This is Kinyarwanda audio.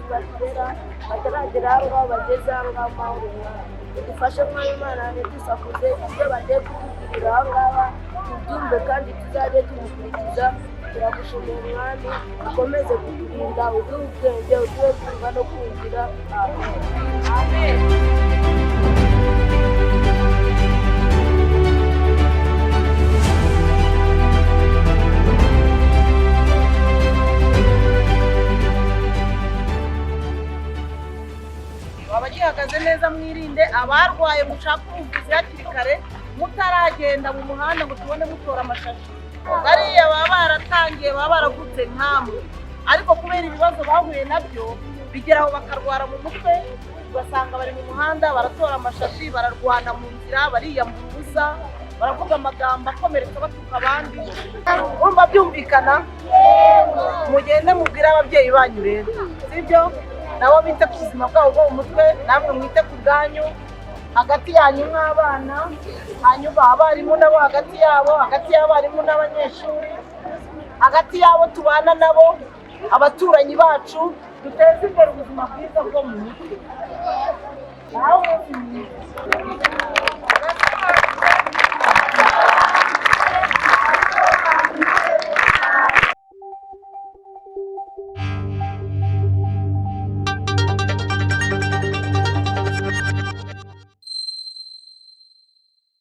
baturera bataragera aho ngaho bageze aha ngaha amahoro. Dufashe nk'Imana ntidusakuze ibyo bagiye kutugirira aha ngaha tubyumve kandi tuzajye tubikurikiza. Turagushimira Mwami, ukomeze kuturinda, uduhe ubwenge, uduhe kumva no kumvira. Amen. Amen. abagihagaze neza mwirinde abarwaye mushaka ubuvuzi hakiri kare mutaragenda mu muhanda ngo tubone mutora amashashi. Bariya baba baratangiye baba baravutse nkamwe, ariko kubera ibibazo bahuye nabyo bigera aho bakarwara mu mutwe, ugasanga bari mu muhanda baratora amashashi, bararwana mu nzira, bariyambura ubusa, baravuga amagambo akomeretsa batuka abandi. Urumva byumvikana? Mugende mubwire ababyeyi banyu rero, sibyo? Nabo bite ku buzima bwabo bwo mu mutwe, namwe mwite ku bwanyu hagati yanyu nk'abana, hanyuma abarimu nabo hagati yabo, hagati y'abarimu n'abanyeshuri, hagati yabo tubana nabo, abaturanyi bacu, duteze imbere ubuzima bwiza bwo mu mutwe.